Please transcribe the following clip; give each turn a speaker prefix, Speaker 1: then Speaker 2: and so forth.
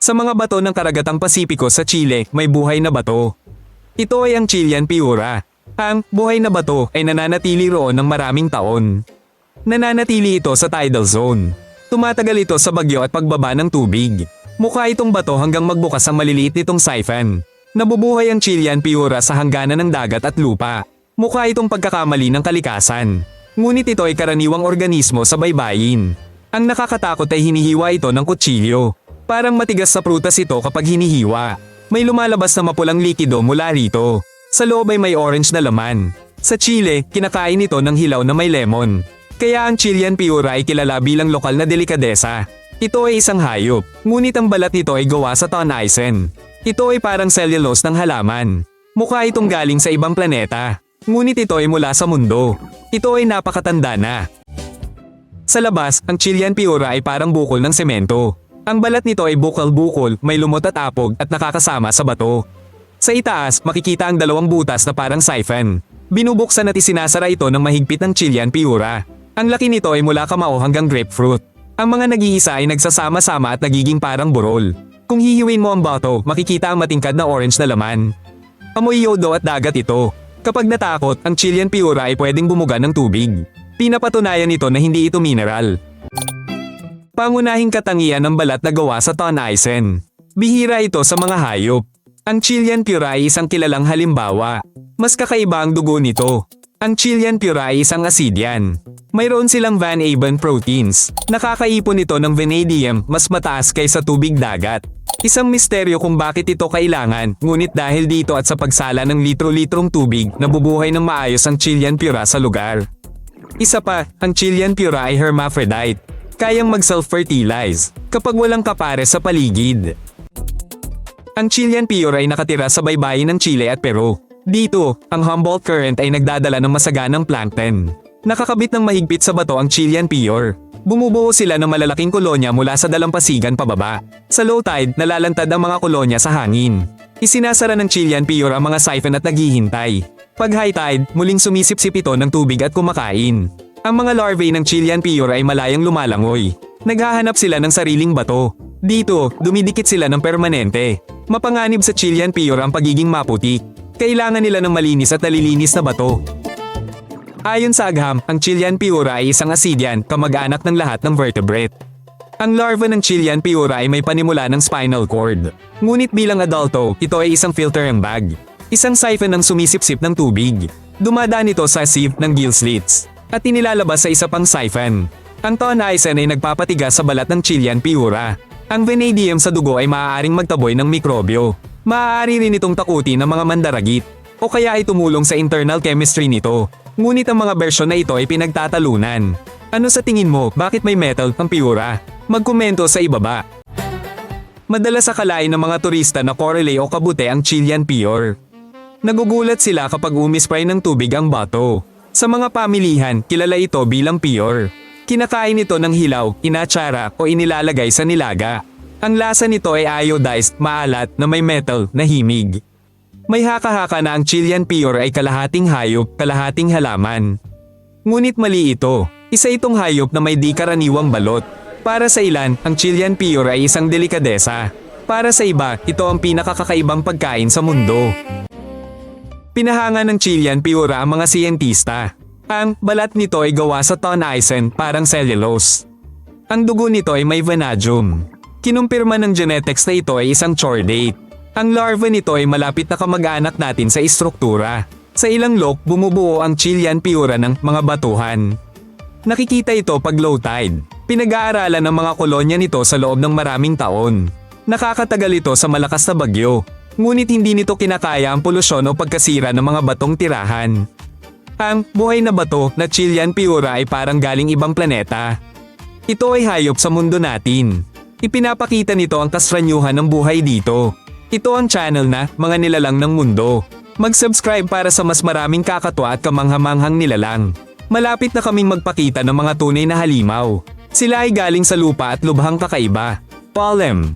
Speaker 1: Sa mga bato ng karagatang Pasipiko sa Chile, may buhay na bato. Ito ay ang Chilean Piura. Ang buhay na bato ay nananatili roon ng maraming taon. Nananatili ito sa tidal zone. Tumatagal ito sa bagyo at pagbaba ng tubig. Mukha itong bato hanggang magbukas ang maliliit nitong siphon. Nabubuhay ang Chilean Piura sa hangganan ng dagat at lupa. Mukha itong pagkakamali ng kalikasan. Ngunit ito ay karaniwang organismo sa baybayin. Ang nakakatakot ay hinihiwa ito ng kutsilyo. Parang matigas sa prutas ito kapag hinihiwa. May lumalabas na mapulang likido mula rito. Sa loob ay may orange na laman. Sa Chile, kinakain ito ng hilaw na may lemon. Kaya ang Chilean Piura ay kilala bilang lokal na delikadesa. Ito ay isang hayop, ngunit ang balat nito ay gawa sa tonnaisen. Ito ay parang cellulose ng halaman. Mukha itong galing sa ibang planeta. Ngunit ito ay mula sa mundo. Ito ay napakatanda na. Sa labas, ang Chilean Piura ay parang bukol ng semento. Ang balat nito ay bukol-bukol, may lumot at apog at nakakasama sa bato. Sa itaas, makikita ang dalawang butas na parang siphon. Binubuksan at isinasara ito ng mahigpit ng Chilean Piura. Ang laki nito ay mula kamao hanggang grapefruit. Ang mga nag-iisa ay nagsasama-sama at nagiging parang burol. Kung hihiwin mo ang bato, makikita ang matingkad na orange na laman. Amoy yodo at dagat ito. Kapag natakot, ang Chilean Piura ay pwedeng bumuga ng tubig. Pinapatunayan nito na hindi ito mineral. Pangunahing katangian ng balat na gawa sa tonnaisen. Bihira ito sa mga hayop. Ang Chilean Piura ay isang kilalang halimbawa. Mas kakaiba ang dugo nito. Ang Chilean Piura ay isang acidian. Mayroon silang Van Avon proteins. Nakakaipon ito ng vanadium mas mataas kaysa tubig dagat. Isang misteryo kung bakit ito kailangan, ngunit dahil dito at sa pagsala ng litro-litrong tubig, nabubuhay ng maayos ang Chilean Piura sa lugar. Isa pa, ang Chilean Piura ay hermaphrodite. Kayang mag-self-fertilize kapag walang kapare sa paligid. Ang Chilean Piura ay nakatira sa baybayin ng Chile at Peru. Dito, ang Humboldt Current ay nagdadala ng masaganang plankton. Nakakabit ng mahigpit sa bato ang Chilean Piura. Bumubuo sila ng malalaking kolonya mula sa dalampasigan pababa. Sa low tide, nalalantad ang mga kolonya sa hangin. Isinasara ng Chilean Piura ang mga siphon at naghihintay. Pag high tide, muling sumisip-sip ito ng tubig at kumakain. Ang mga larvae ng Chilean Piura ay malayang lumalangoy. Naghahanap sila ng sariling bato. Dito, dumidikit sila ng permanente. Mapanganib sa Chilean Piura ang pagiging maputik. Kailangan nila ng malinis at nalilinis na bato. Ayon sa agham, ang Chilean Piura ay isang acidian, kamag-anak ng lahat ng vertebrate. Ang larva ng Chilean Piura ay may panimula ng spinal cord. Ngunit bilang adulto, ito ay isang filtering bag. Isang siphon ng sumisip-sip ng tubig. Dumadaan ito sa sieve ng gill slits at inilalabas sa isa pang siphon. Ang tonnaisen ay nagpapatigas sa balat ng Chilean Piura. Ang vanadium sa dugo ay maaaring magtaboy ng mikrobyo. Maaari rin itong takutin ng mga mandaragit o kaya ay tumulong sa internal chemistry nito. Ngunit ang mga bersyon na ito ay pinagtatalunan. Ano sa tingin mo, bakit may metal ang Piura? Magkomento sa ibaba. Madalas akalain ng mga turista na korale o kabute ang Chilean Piura. Nagugulat sila kapag umispray ng tubig ang bato. Sa mga pamilihan, kilala ito bilang Piura. Kinakain ito ng hilaw, inatsara o inilalagay sa nilaga. Ang lasa nito ay iodized, maalat na may metal na himig. May haka-haka na ang Chilean Piura ay kalahating hayop, kalahating halaman. Ngunit mali ito. Isa itong hayop na may di karaniwang balot. Para sa ilan, ang Chilean Piura ay isang delikadesa. Para sa iba, ito ang pinakakakaibang pagkain sa mundo. Pinahanga ng Chilean Piura ang mga siyentista. Ang balat nito ay gawa sa tonnaisen, parang cellulose. Ang dugo nito ay may vanadium. Kinumpirma ng genetics na ito ay isang chordate. Ang larva nito ay malapit na kamag-anak natin sa istruktura. Sa ilang lok, bumubuo ang Chilean Piura ng mga batuhan. Nakikita ito pag low tide. Pinag-aaralan ng mga kolonya nito sa loob ng maraming taon. Nakakatagal ito sa malakas na bagyo. Ngunit hindi nito kinakaya ang polusyon o pagkasira ng mga batong tirahan. Ang buhay na bato na Chilean Piura ay parang galing ibang planeta. Ito ay hayop sa mundo natin. Ipinapakita nito ang kasranyuhan ng buhay dito. Ito ang channel na Mga Nilalang ng Mundo. Mag-subscribe para sa mas maraming kakatwa at kamanghamanghang nilalang. Malapit na kaming magpakita ng mga tunay na halimaw. Sila ay galing sa lupa at lubhang kakaiba. Pollen.